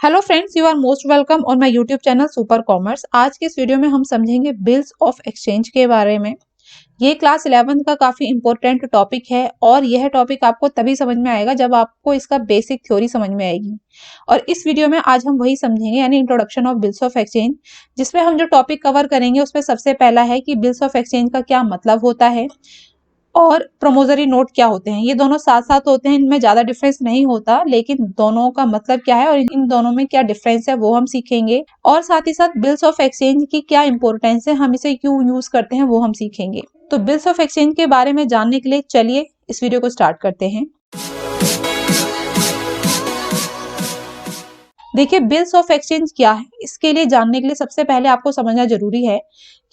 Hello friends, you are most welcome on my YouTube channel super commerce. आज के इस video में हम समझेंगे बिल्स ऑफ एक्सचेंज के बारे में। ये क्लास 11 का काफी इंपॉर्टेंट टॉपिक है और यह टॉपिक आपको तभी समझ में आएगा जब आपको इसका बेसिक थ्योरी समझ में आएगी। और इस वीडियो में आज हम वही समझेंगे, यानी introduction of bills of exchange, जिसमें हम जो टॉपिक कवर करेंगे उसमें सबसे पहला है कि बिल्स ऑफ एक्सचेंज का क्या मतलब होता है और प्रोमोजरी नोट क्या होते हैं। ये दोनों साथ साथ होते हैं, इनमें ज्यादा डिफरेंस नहीं होता, लेकिन दोनों का मतलब क्या है और इन दोनों में क्या डिफरेंस है वो हम सीखेंगे। और साथ ही साथ बिल्स ऑफ एक्सचेंज की क्या इंपॉर्टेंस है, हम इसे क्यों यूज करते हैं वो हम सीखेंगे। तो बिल्स ऑफ एक्सचेंज के बारे में जानने के लिए चलिए इस वीडियो को स्टार्ट करते हैं। देखिए, बिल्स ऑफ एक्सचेंज क्या है, इसके लिए जानने के लिए सबसे पहले आपको समझना जरूरी है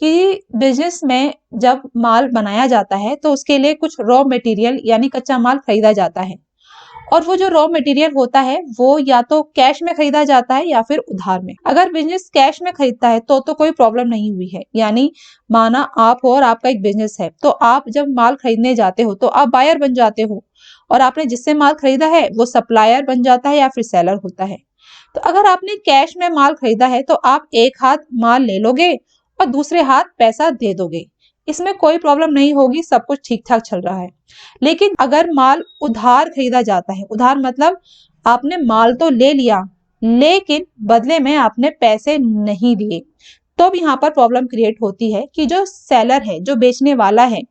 कि बिजनेस में जब माल बनाया जाता है तो उसके लिए कुछ रॉ मटेरियल यानी कच्चा माल खरीदा जाता है। और वो जो रॉ मटेरियल होता है वो या तो कैश में खरीदा जाता है या फिर उधार में। अगर बिजनेस कैश में खरीदता है तो कोई प्रॉब्लम नहीं हुई है, यानी माना आप हो और आपका एक बिजनेस है, तो आप जब माल खरीदने जाते हो तो आप बायर बन जाते हो और आपने जिससे माल खरीदा है वो सप्लायर बन जाता है या फिर सेलर होता है। तो अगर आपने कैश में माल खरीदा है तो आप एक हाथ माल ले लोगे और दूसरे हाथ पैसा दे दोगे, इसमें कोई प्रॉब्लम नहीं होगी, सब कुछ ठीक ठाक चल रहा है। लेकिन अगर माल उधार खरीदा जाता है, उधार मतलब आपने माल तो ले लिया लेकिन बदले में आपने पैसे नहीं दिए, तो भी यहाँ पर प्रॉब्लम क्रिएट होती है कि जो सेलर है, जो बेचने वाला है,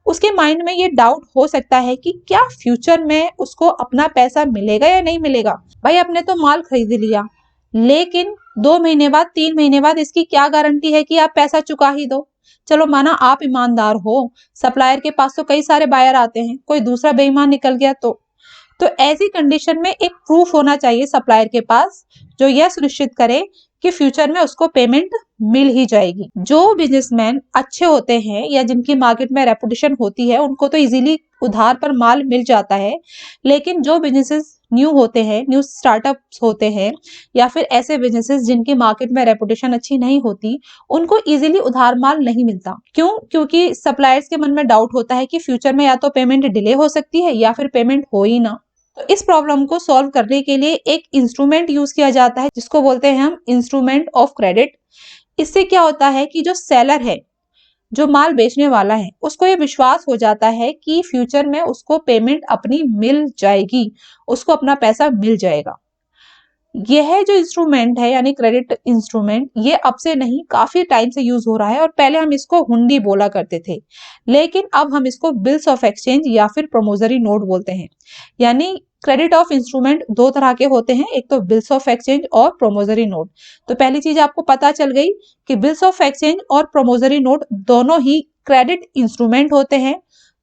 उसके माइंड में ये डाउट हो सकता है कि क्या फ्यूचर में उसको अपना पैसा मिलेगा या नहीं मिलेगा। भाई, आपने तो माल खरीद लिया लेकिन 2 महीने बाद 3 महीने बाद इसकी क्या गारंटी है कि आप पैसा चुका ही दो। चलो माना आप ईमानदार हो, सप्लायर के पास तो कई सारे बायर आते हैं, कोई दूसरा बेईमान निकल गया तो ऐसी कंडीशन में एक प्रूफ होना चाहिए सप्लायर के पास जो यह सुनिश्चित करे कि फ्यूचर में उसको पेमेंट मिल ही जाएगी। जो बिजनेसमैन अच्छे होते हैं या जिनकी मार्केट में रेपुटेशन होती है उनको तो इजीली उधार पर माल मिल जाता है, लेकिन जो बिजनेसेस न्यू होते हैं, न्यू स्टार्टअप्स होते हैं या फिर ऐसे बिजनेसेस जिनकी मार्केट में रेपुटेशन अच्छी नहीं होती, उनको इजीली उधार माल नहीं मिलता। क्यों? क्योंकि सप्लायर्स के मन में डाउट होता है कि फ्यूचर में या तो पेमेंट डिले हो सकती है या फिर पेमेंट हो ही ना। तो इस प्रॉब्लम को सॉल्व करने के लिए एक इंस्ट्रूमेंट यूज किया जाता है जिसको बोलते हैं हम इंस्ट्रूमेंट ऑफ क्रेडिट। इससे क्या होता है कि जो सेलर है, जो माल बेचने वाला है, उसको ये विश्वास हो जाता है कि फ्यूचर में उसको पेमेंट अपनी मिल जाएगी, उसको अपना पैसा मिल जाएगा। यह जो इंस्ट्रूमेंट है यानी क्रेडिट इंस्ट्रूमेंट, ये अब से नहीं काफी टाइम से यूज हो रहा है और पहले हम इसको हुंडी बोला करते थे, लेकिन अब हम इसको बिल्स ऑफ एक्सचेंज या फिर प्रोमोजरी नोट बोलते हैं। यानी क्रेडिट ऑफ इंस्ट्रूमेंट दो तरह के होते हैं, एक तो बिल्स ऑफ एक्सचेंज और प्रोमोजरी नोट। तो पहली चीज आपको पता चल गई कि बिल्स ऑफ एक्सचेंज और प्रोमोजरी नोट दोनों ही क्रेडिट इंस्ट्रूमेंट होते हैं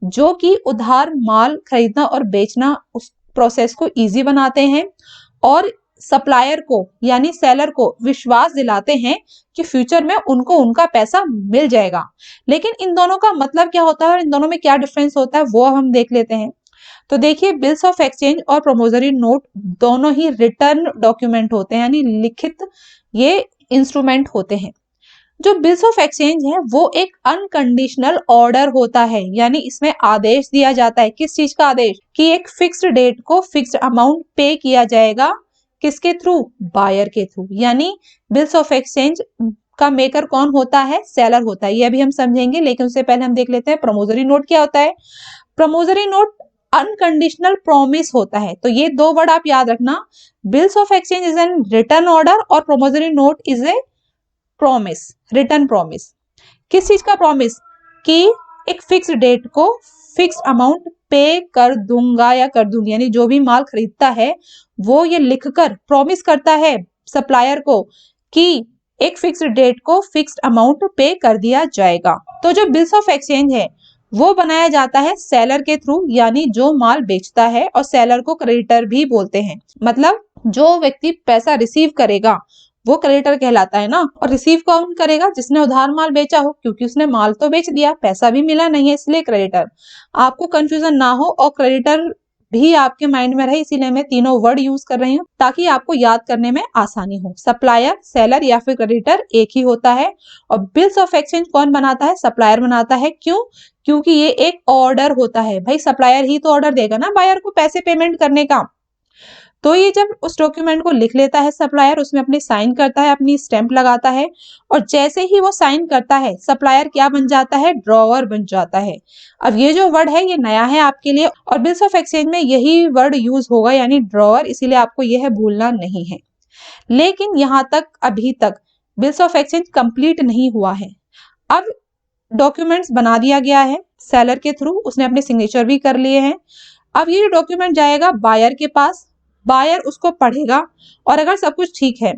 जो कि उधार माल खरीदना और बेचना उस प्रोसेस को इजी बनाते हैं और सप्लायर को यानी सेलर को विश्वास दिलाते हैं कि फ्यूचर में उनको उनका पैसा मिल जाएगा। लेकिन इन दोनों का मतलब क्या होता है और इन दोनों में क्या डिफरेंस होता है वो हम देख लेते हैं। तो देखिए, बिल्स ऑफ एक्सचेंज और प्रोमोजरी नोट दोनों ही रिटर्न डॉक्यूमेंट होते हैं, यानी लिखित ये इंस्ट्रूमेंट होते हैं। जो बिल्स ऑफ एक्सचेंज है वो एक अनकंडीशनल ऑर्डर होता है, यानी इसमें आदेश दिया जाता है। किस चीज का आदेश? कि एक फिक्स्ड डेट को फिक्स्ड अमाउंट पे किया जाएगा। किसके थ्रू? बायर के थ्रू। यानी बिल्स ऑफ एक्सचेंज का मेकर कौन होता है? सेलर होता है। यह भी हम समझेंगे, लेकिन उससे पहले हम देख लेते हैं प्रमोजरी नोट क्या होता है। प्रमोजरी नोट अनकंडीशनल प्रॉमिस होता है। तो ये दो वर्ड आप याद रखना, bills of exchange is an return order और promissory note is a promise, return promise. किस चीज का प्रॉमिस? कि एक फिक्स डेट को फिक्स अमाउंट पे कर दूंगा या कर दूंगी, यानी जो भी माल खरीदता है वो ये लिखकर प्रॉमिस करता है सप्लायर को कि एक फिक्स डेट को फिक्स्ड अमाउंट पे कर दिया जाएगा। तो जो बिल्स ऑफ एक्सचेंज है वो बनाया जाता है सेलर के थ्रू, यानी जो माल बेचता है, और सेलर को क्रेडिटर भी बोलते हैं। मतलब जो व्यक्ति पैसा रिसीव करेगा वो क्रेडिटर कहलाता है ना। और रिसीव कौन करेगा? जिसने उधार माल बेचा हो, क्योंकि उसने माल तो बेच दिया, पैसा भी मिला नहीं है, इसलिए क्रेडिटर। आपको कंफ्यूजन ना हो और क्रेडिटर भी आपके माइंड में रहे, इसीलिए मैं तीनों वर्ड यूज कर रही हूँ ताकि आपको याद करने में आसानी हो। सप्लायर, सेलर या फिर क्रेडिटर एक ही होता है। और बिल्स ऑफ एक्सचेंज कौन बनाता है? सप्लायर बनाता है। क्यों? क्योंकि ये एक ऑर्डर होता है। भाई, सप्लायर ही तो ऑर्डर देगा ना बायर को पैसे पेमेंट करने का। तो ये जब उस डॉक्यूमेंट को लिख लेता है सप्लायर, उसमें अपने साइन करता है, अपनी स्टैंप लगाता है, और जैसे ही वो साइन करता है सप्लायर क्या बन जाता है, ड्रॉवर बन जाता है। अब ये जो वर्ड है ये नया है आपके लिए, और बिल्स ऑफ एक्सचेंज में यही वर्ड यूज होगा, यानी ड्रॉवर, इसीलिए आपको यह भूलना नहीं है। लेकिन यहाँ तक अभी तक बिल्स ऑफ एक्सचेंज कंप्लीट नहीं हुआ है। अब डॉक्यूमेंट्स बना दिया गया है सेलर के थ्रू, उसने अपने सिग्नेचर भी कर लिए हैं। अब ये डॉक्यूमेंट जाएगा बायर के पास, बायर उसको पढ़ेगा, और अगर सब कुछ ठीक है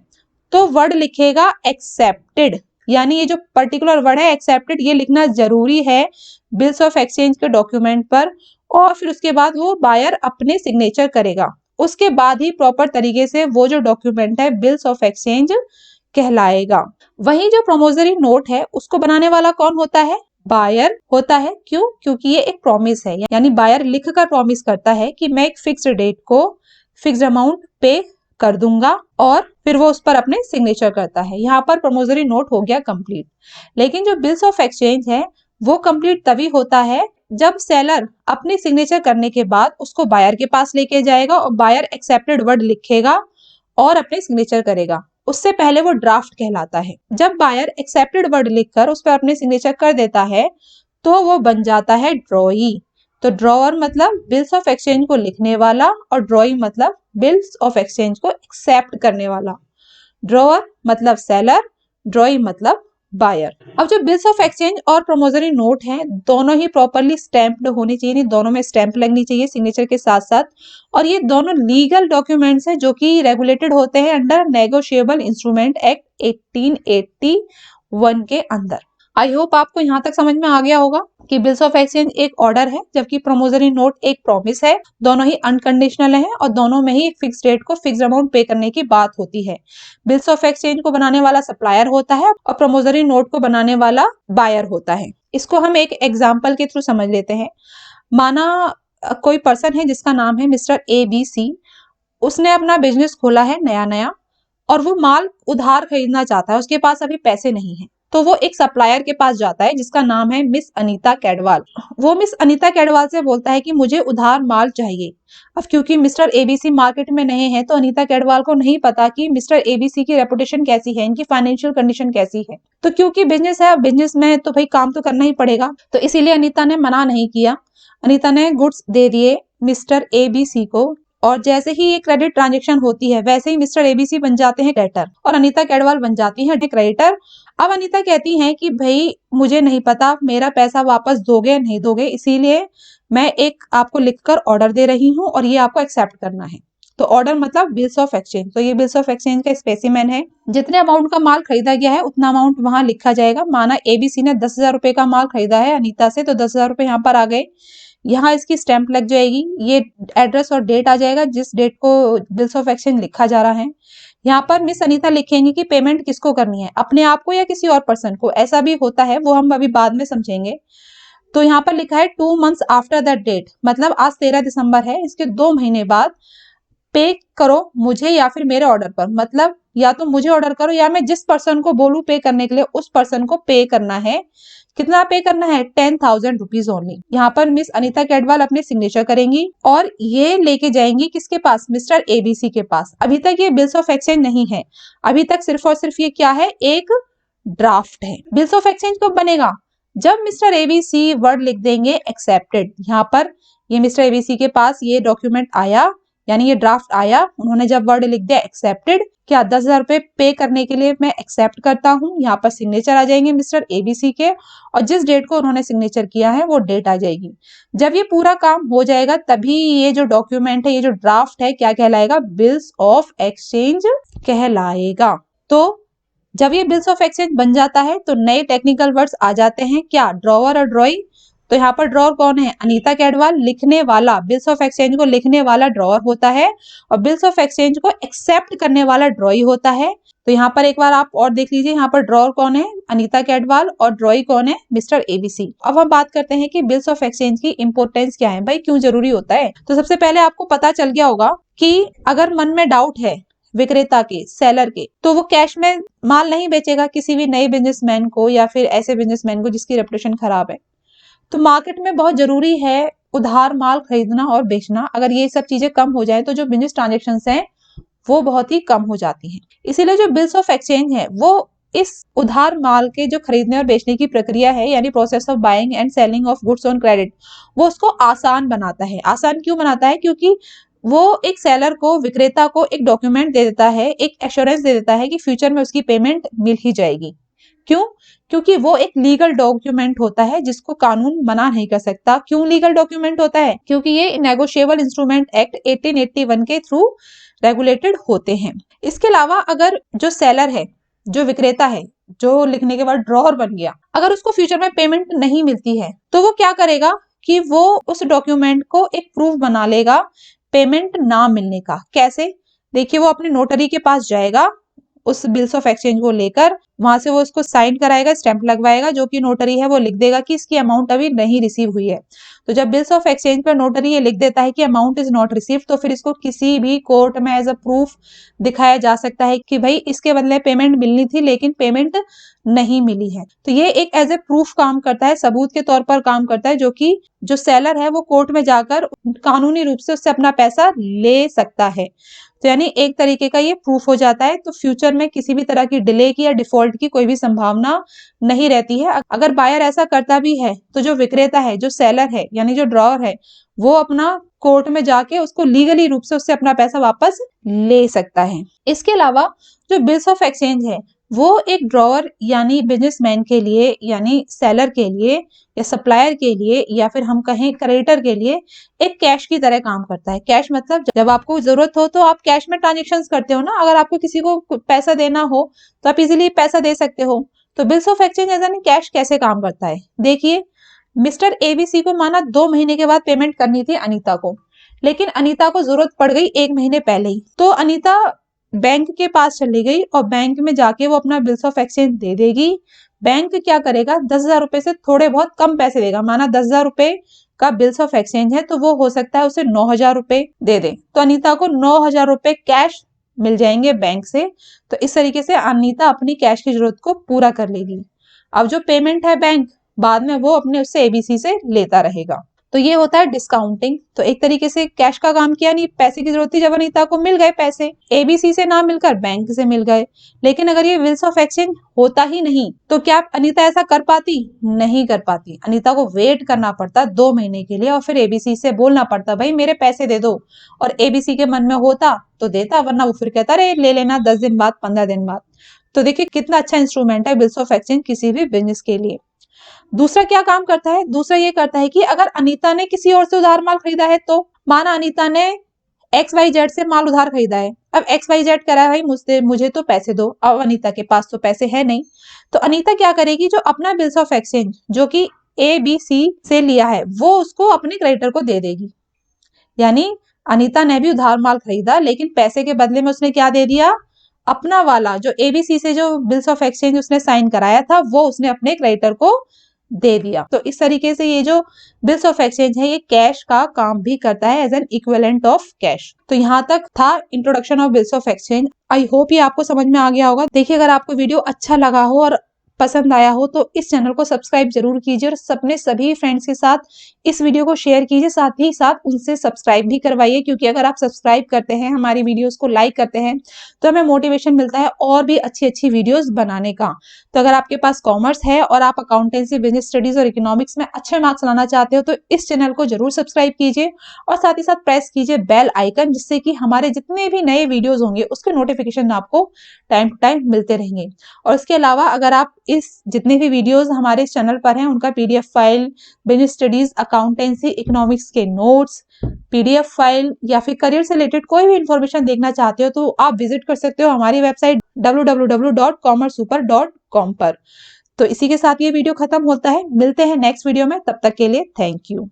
तो वर्ड लिखेगा एक्सेप्टेड, यानी ये जो पर्टिकुलर वर्ड है एक्सेप्टेड, ये लिखना जरूरी है बिल्स ऑफ एक्सचेंज के डॉक्यूमेंट पर, और फिर उसके बाद वो बायर अपने सिग्नेचर करेगा। उसके बाद ही प्रॉपर तरीके से वो जो डॉक्यूमेंट है बिल्स ऑफ एक्सचेंज कहलाएगा। वहीं जो प्रोमोजरी नोट है उसको बनाने वाला कौन होता है, बायर होता है। क्यों? क्योंकि ये एक प्रॉमिस है, यानी बायर लिखकर प्रॉमिस करता है कि मैं एक फिक्स्ड डेट को फिक्स्ड अमाउंट पे कर दूंगा, और फिर वो उस पर अपने सिग्नेचर करता है। यहाँ पर प्रोमोजरी नोट हो गया कंप्लीट। लेकिन जो बिल्स ऑफ एक्सचेंज है वो कंप्लीट तभी होता है जब सेलर अपने सिग्नेचर करने के बाद उसको बायर के पास लेके जाएगा, और बायर एक्सेप्टेड वर्ड लिखेगा और अपने सिग्नेचर करेगा। उससे पहले वो ड्राफ्ट कहलाता है। जब बायर एक्सेप्टेड वर्ड लिखकर उस पर अपने सिग्नेचर कर देता है तो वो बन जाता है ड्रॉई। तो ड्रॉअर मतलब बिल्स ऑफ एक्सचेंज को लिखने वाला, और ड्रॉई मतलब बिल्स ऑफ एक्सचेंज को एक्सेप्ट करने वाला। ड्रॉअर मतलब सेलर, ड्रॉई मतलब बायर। अब जो बिल्स ऑफ एक्सचेंज और प्रोमोजरी नोट हैं दोनों ही प्रॉपरली स्टैम्प्ड होनी चाहिए, दोनों में स्टैंप लगनी चाहिए सिग्नेचर के साथ साथ, और ये दोनों लीगल डॉक्यूमेंट्स हैं जो कि रेगुलेटेड होते हैं अंडर नेगोशिएबल इंस्ट्रूमेंट एक्ट 1881 के अंदर। आई होप आपको यहाँ तक समझ में आ गया होगा कि बिल्स ऑफ एक्सचेंज एक ऑर्डर है जबकि प्रोमोजरी नोट एक प्रॉमिस है। दोनों ही अनकंडीशनल हैं और दोनों में ही एक फिक्स डेट को फिक्स अमाउंट पे करने की बात होती है। बिल्स ऑफ एक्सचेंज को बनाने वाला सप्लायर होता है और प्रोमोजरी नोट को बनाने वाला बायर होता है। इसको हम एक एग्जाम्पल के थ्रू समझ लेते हैं। माना कोई पर्सन है जिसका नाम है मिस्टर ABC। उसने अपना बिजनेस खोला है नया नया, और वो माल उधार खरीदना चाहता है, उसके पास अभी पैसे नहीं है। तो वो एक सप्लायर के पास जाता है जिसका नाम है मिस अनीता कैडवाल। वो मिस अनीता कैडवाल से बोलता है कि मुझे उधार माल चाहिए। अब क्योंकि मिस्टर ABC मार्केट में नए हैं तो अनीता कैडवाल को नहीं पता कि मिस्टर ABC की रेपुटेशन कैसी है, इनकी फाइनेंशियल कंडीशन कैसी है। तो क्योंकि बिजनेस है, बिजनेस में तो भाई काम तो करना ही पड़ेगा, तो इसीलिए अनीता ने मना नहीं किया। अनीता ने गुड्स दे दिए मिस्टर ABC को, और जैसे ही ये क्रेडिट ट्रांजेक्शन होती है वैसे ही मिस्टर ABC बन जाते हैं क्रेडिटर और अनीता कैडवाल बन जाती है क्रेडिटर। अब अनीता कहती हैं कि भाई मुझे नहीं पता मेरा पैसा वापस दोगे या नहीं दोगे, इसीलिए मैं एक आपको लिखकर ऑर्डर दे रही हूँ और ये आपको एक्सेप्ट करना है। तो ऑर्डर मतलब बिल्स ऑफ एक्सचेंज। तो ये बिल्स ऑफ एक्सचेंज का स्पेसिमेन है। जितने अमाउंट का माल खरीदा गया है उतना अमाउंट वहां लिखा जाएगा। माना ABC ने 10,000 रुपए का माल खरीदा है अनीता से, तो 10,000 रुपए यहाँ पर आ गए। यहाँ इसकी स्टैंप लग जाएगी, ये एड्रेस और डेट आ जाएगा जिस डेट को बिल्स ऑफ एक्सचेंज लिखा जा रहा है। यहाँ पर मिस अनीता लिखेंगे कि पेमेंट किसको करनी है, अपने आप को या किसी और पर्सन को। ऐसा भी होता है, वो हम अभी बाद में समझेंगे। तो यहाँ पर लिखा है 2 months आफ्टर दैट डेट, मतलब आज 13 दिसंबर है, इसके 2 महीने बाद पे करो मुझे या फिर मेरे ऑर्डर पर। मतलब या तो मुझे ऑर्डर करो या मैं जिस पर्सन को बोलूं पे करने के लिए उस पर्सन को पे करना है। कितना पे करना है? 10,000 रुपीज ओनली। यहाँ पर मिस अनीता कैडवाल अपने सिग्नेचर करेंगी और ये लेके जाएंगी किसके पास? मिस्टर ABC के पास। अभी तक ये बिल्स ऑफ एक्सचेंज नहीं है, अभी तक सिर्फ और सिर्फ ये क्या है? एक ड्राफ्ट है। बिल्स ऑफ एक्सचेंज कब बनेगा? जब मिस्टर ABC वर्ड लिख देंगे एक्सेप्टेड। यहाँ पर ये मिस्टर ABC के पास ये डॉक्यूमेंट आया, यानी ये ड्राफ्ट आया, उन्होंने जब वर्ड लिख दिया एक्सेप्टेड, क्या 10,000 रुपए पे करने के लिए मैं एक्सेप्ट करता हूँ। यहाँ पर सिग्नेचर आ जाएंगे मिस्टर ABC के, और जिस डेट को उन्होंने सिग्नेचर किया है वो डेट आ जाएगी। जब ये पूरा काम हो जाएगा तभी ये जो डॉक्यूमेंट है, ये जो ड्राफ्ट है, क्या कहलाएगा? बिल्स ऑफ एक्सचेंज कहलाएगा। तो जब ये बिल्स ऑफ एक्सचेंज बन जाता है तो नए टेक्निकल वर्ड्स आ जाते हैं, क्या? ड्रॉवर और ड्रॉई। तो यहाँ पर ड्रॉवर कौन है? अनीता कैडवाल। लिखने वाला, बिल्स ऑफ एक्सचेंज को लिखने वाला ड्रॉवर होता है, और बिल्स ऑफ एक्सचेंज को एक्सेप्ट करने वाला ड्रॉई होता है। तो यहाँ पर एक बार आप और देख लीजिए, यहाँ पर ड्रॉवर कौन है? अनीता कैडवाल, और ड्रॉई कौन है? Mister ABC। अब हम बात करते हैं कि बिल्स ऑफ एक्सचेंज की इंपोर्टेंस क्या है, भाई क्यों जरूरी होता है। तो सबसे पहले आपको पता चल गया होगा कि अगर मन में डाउट है विक्रेता के, सेलर के, तो वो कैश में माल नहीं बेचेगा किसी भी नए बिजनेसमैन को या फिर ऐसे बिजनेसमैन को जिसकी रेपुटेशन खराब है। तो मार्केट में बहुत जरूरी है उधार माल खरीदना और बेचना। अगर ये सब चीजें कम हो जाए तो जो बिजनेस ट्रांजेक्शन हैं वो बहुत ही कम हो जाती हैं। इसीलिए जो बिल्स ऑफ एक्सचेंज है वो इस उधार माल के जो खरीदने और बेचने की प्रक्रिया है, यानी process of buying and selling of goods on credit, वो उसको आसान बनाता है। आसान क्यों बनाता है? क्योंकि वो एक सेलर को, विक्रेता को एक डॉक्यूमेंट दे देता है, एक एश्योरेंस दे देता है कि फ्यूचर में उसकी पेमेंट मिल ही जाएगी। क्यों? क्योंकि वो एक लीगल डॉक्यूमेंट होता है जिसको कानून मना नहीं कर सकता। क्यों लीगल डॉक्यूमेंट होता है? क्योंकि ये नेगोशिएबल इंस्ट्रूमेंट एक्ट 1881 के थ्रू रेगुलेटेड होते हैं। इसके अलावा अगर जो सेलर है, जो विक्रेता है, जो लिखने के बाद ड्रॉअर बन गया, अगर उसको फ्यूचर में पेमेंट नहीं मिलती है तो वो क्या करेगा कि वो उस डॉक्यूमेंट को एक प्रूफ बना लेगा पेमेंट ना मिलने का। कैसे? देखिए, वो अपने नोटरी के पास जाएगा, उस बिल्स ऑफ एक्सचेंज को लेकर वहां से वो उसको साइन कराएगा, स्टैंप लगवाएगा, जो कि नोटरी है वो लिख देगा कि इसकी अमाउंट अभी नहीं रिसीव हुई है। तो जब बिल्स ऑफ एक्सचेंज पर नोटरी ये लिख देता है कि अमाउंट इज नॉट रिसीव, तो फिर इसको किसी भी कोर्ट में एज अ प्रूफ दिखाया जा सकता है कि भाई इसके बदले पेमेंट मिलनी थी लेकिन पेमेंट नहीं मिली है। तो ये एक एज ए प्रूफ काम करता है, सबूत के तौर पर काम करता है, जो कि जो सेलर है वो कोर्ट में जाकर कानूनी रूप से उससे अपना पैसा ले सकता है। तो यानी एक तरीके का ये प्रूफ हो जाता है। तो फ्यूचर में किसी भी तरह की डिले की या डिफॉल्ट की कोई भी संभावना नहीं रहती है। अगर बायर ऐसा करता भी है तो जो विक्रेता है, जो सेलर है, यानी जो ड्रॉअर है, वो अपना कोर्ट में जाके उसको लीगली रूप से उससे अपना पैसा वापस ले सकता है। इसके अलावा जो बिल्स ऑफ एक्सचेंज है वो एक ड्रॉअर यानी बिजनेसमैन के लिए, यानी सेलर के लिए या सप्लायर के लिए या फिर हम कहें क्रेडिटर के लिए एक कैश की तरह काम करता है। कैश मतलब जब आपको जरूरत हो तो आप कैश में ट्रांजेक्शन्स करते हो ना। अगर आपको किसी को पैसा देना हो तो आप इजीली पैसा दे सकते हो। तो bills of exchange as an cash कैसे काम करता है? देखिए, मिस्टर एबीसी को माना 2 महीने के बाद पेमेंट करनी थी अनीता को, लेकिन अनीता को जरूरत पड़ गई 1 महीने पहले ही। तो अनीता बैंक के पास चली गई और बैंक में जाके वो अपना बिल्स ऑफ एक्सचेंज दे देगी। बैंक क्या करेगा, 10,000 रुपए से थोड़े बहुत कम पैसे देगा। माना 10,000 रुपए का बिल्स ऑफ एक्सचेंज है तो वो हो सकता है उसे 9,000 रुपए दे दे। तो अनीता को 9,000 रुपए कैश मिल जाएंगे बैंक से। तो इस तरीके से अनीता अपनी कैश की जरूरत को पूरा कर लेगी। अब जो पेमेंट है बैंक बाद में वो अपने उससे एबीसी से लेता रहेगा। तो ये होता है डिस्काउंटिंग। तो एक तरीके से कैश का काम किया, नहीं पैसे की जरूरत थी, जब अनीता को मिल गए पैसे, एबीसी से ना मिलकर बैंक से मिल गए। लेकिन अगर ये बिल्स ऑफ एक्सचेंज होता ही नहीं तो क्या अनीता ऐसा कर पाती? नहीं कर पाती। अनीता को वेट करना पड़ता 2 महीने के लिए और फिर एबीसी से बोलना पड़ता भाई मेरे पैसे दे दो। और एबीसी के मन में होता तो देता, वरना वो फिर कहता अरे ले लेना 10 दिन बाद, 15 दिन बाद। तो देखिए कितना अच्छा इंस्ट्रूमेंट है बिल्स ऑफ एक्सचेंज किसी भी बिजनेस के लिए। दूसरा क्या काम करता है? दूसरा ये करता है कि अगर अनीता ने किसी और से उधार माल खरीदा है, तो माना अनीता ने XYZ से माल उधार खरीदा है। अब XYZ कह रहा है भाई मुझे तो पैसे दो। अब अनीता के पास तो पैसे है नहीं। तो अनीता क्या करेगी, जो अपना बिल्स ऑफ एक्सचेंज जो कि ABC से लिया है वो उसको अपने क्रेडिटर को दे देगी। यानी अनीता ने भी उधार माल खरीदा लेकिन पैसे के बदले में उसने क्या दे दिया, अपना वाला जो ABC से जो बिल्स ऑफ एक्सचेंज उसने साइन कराया था वो उसने अपने क्रेडिटर को दे दिया। तो इस तरीके से ये जो बिल्स ऑफ एक्सचेंज है ये कैश का काम भी करता है as an equivalent of cash. तो यहाँ तक था introduction of bills of exchange. I hope ये आपको समझ में आ गया होगा। देखिए, अगर आपको वीडियो अच्छा लगा हो और पसंद आया हो तो इस चैनल को सब्सक्राइब जरूर कीजिए और अपने सभी फ्रेंड्स के साथ इस वीडियो को शेयर कीजिए। साथ ही साथ उनसे सब्सक्राइब भी करवाइए, क्योंकि अगर आप सब्सक्राइब करते हैं, हमारी वीडियोस को लाइक करते हैं तो हमें मोटिवेशन मिलता है और भी अच्छी अच्छी वीडियोस बनाने का। तो अगर आपके पास कॉमर्स है और आप अकाउंटेंसी, बिजनेस स्टडीज और इकोनॉमिक्स में अच्छे मार्क्स लाना चाहते हो तो इस चैनल को जरूर सब्सक्राइब कीजिए और साथ ही साथ प्रेस कीजिए बेल आइकन, जिससे कि हमारे जितने भी नए वीडियोज होंगे उसके नोटिफिकेशन आपको टाइम टू टाइम मिलते रहेंगे। और इसके अलावा अगर आप इस जितने भी वीडियोस हमारे इस चैनल पर हैं उनका PDF file, business studies, accountancy, economics के नोट्स, PDF फाइल या फिर करियर से रिलेटेड कोई भी इंफॉर्मेशन देखना चाहते हो तो आप विजिट कर सकते हो हमारी वेबसाइट www.commercesuper.com पर। तो इसी के साथ ये वीडियो खत्म होता है। मिलते हैं नेक्स्ट वीडियो में, तब तक के लिए थैंक यू।